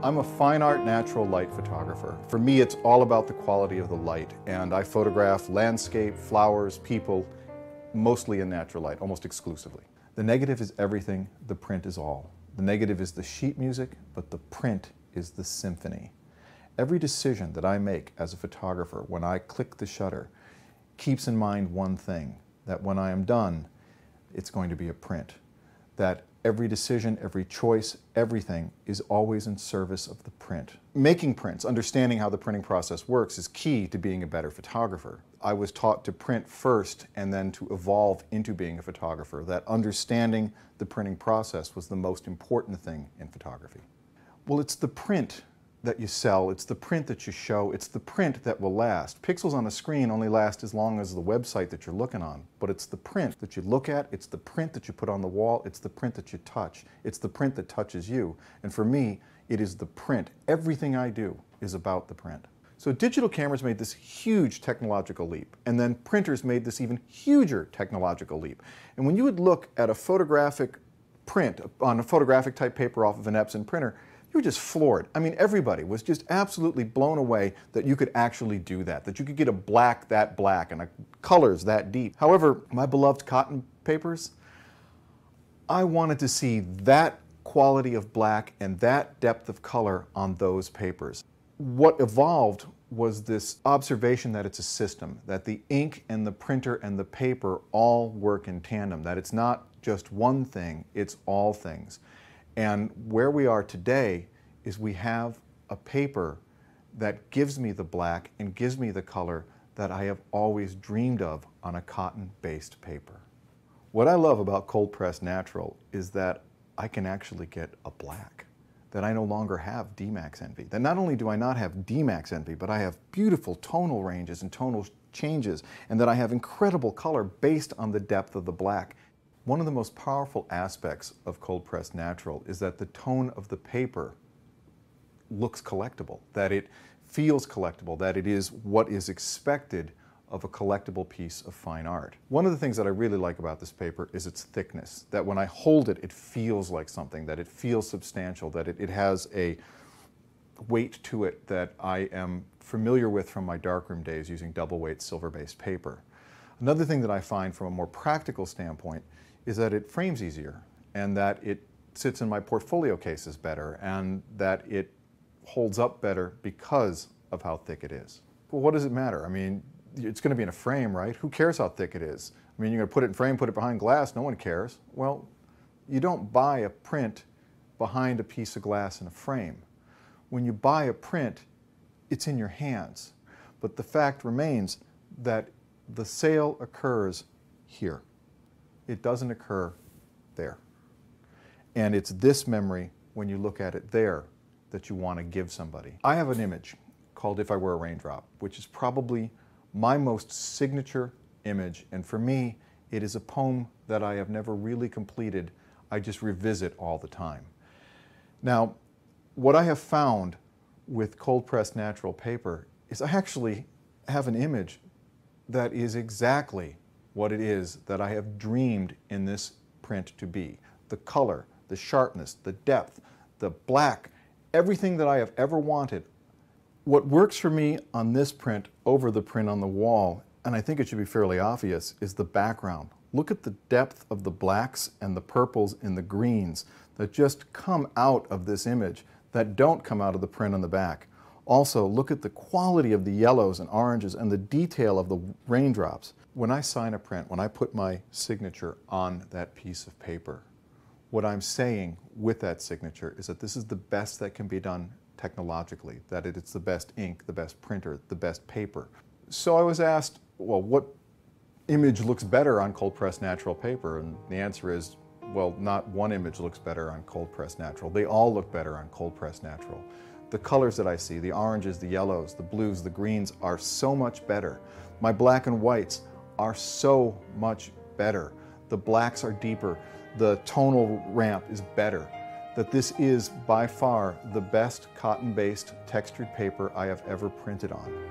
I'm a fine art natural light photographer. For me, it's all about the quality of the light, and I photograph landscape, flowers, people, mostly in natural light, almost exclusively. The negative is everything, the print is all. The negative is the sheet music, but the print is the symphony. Every decision that I make as a photographer when I click the shutter keeps in mind one thing, that when I am done, it's going to be a print. That every decision, every choice, everything is always in service of the print. Making prints, understanding how the printing process works is key to being a better photographer. I was taught to print first and then to evolve into being a photographer. That understanding the printing process was the most important thing in photography. Well, it's the print that you sell, it's the print that you show, it's the print that will last. Pixels on a screen only last as long as the website that you're looking on, but it's the print that you look at, it's the print that you put on the wall, it's the print that you touch, it's the print that touches you. And for me, it is the print. Everything I do is about the print. So digital cameras made this huge technological leap, and then printers made this even huger technological leap. And when you would look at a photographic print on a photographic type paper off of an Epson printer, you were just floored. I mean, everybody was just absolutely blown away that you could actually do that you could get a black that black and a colors that deep. However, my beloved cotton papers, I wanted to see that quality of black and that depth of color on those papers. What evolved was this observation that it's a system, that the ink and the printer and the paper all work in tandem, that it's not just one thing, it's all things. And where we are today is we have a paper that gives me the black and gives me the color that I have always dreamed of on a cotton-based paper. What I love about cold pressed natural is that I can actually get a black, that I no longer have D-Max envy. That not only do I not have D-Max envy, but I have beautiful tonal ranges and tonal changes, and that I have incredible color based on the depth of the black. One of the most powerful aspects of cold pressed natural is that the tone of the paper looks collectible, that it feels collectible, that it is what is expected of a collectible piece of fine art. One of the things that I really like about this paper is its thickness, that when I hold it, it feels like something, that it feels substantial, that it has a weight to it that I am familiar with from my darkroom days using double weight silver-based paper. Another thing that I find from a more practical standpoint is that it frames easier, and that it sits in my portfolio cases better, and that it holds up better because of how thick it is. Well, what does it matter? I mean, it's going to be in a frame, right? Who cares how thick it is? I mean, you're going to put it in frame, put it behind glass, no one cares. Well, you don't buy a print behind a piece of glass in a frame. When you buy a print, it's in your hands. But the fact remains that the sale occurs here. It doesn't occur there. And it's this memory, when you look at it there, that you want to give somebody. I have an image called If I Were a Raindrop, which is probably my most signature image. And for me, it is a poem that I have never really completed. I just revisit all the time. Now, what I have found with cold pressed natural paper is I actually have an image that is exactly what it is that I have dreamed in this print to be. The color, the sharpness, the depth, the black, everything that I have ever wanted. What works for me on this print over the print on the wall, and I think it should be fairly obvious, is the background. Look at the depth of the blacks and the purples and the greens that just come out of this image that don't come out of the print on the back. Also, look at the quality of the yellows and oranges and the detail of the raindrops. When I sign a print, when I put my signature on that piece of paper, what I'm saying with that signature is that this is the best that can be done technologically, that it's the best ink, the best printer, the best paper. So I was asked, well, what image looks better on cold pressed natural paper? And the answer is, well, not one image looks better on cold pressed natural. They all look better on cold pressed natural. The colors that I see, the oranges, the yellows, the blues, the greens are so much better. My black and whites are so much better. The blacks are deeper. The tonal ramp is better. That this is by far the best cotton-based textured paper I have ever printed on.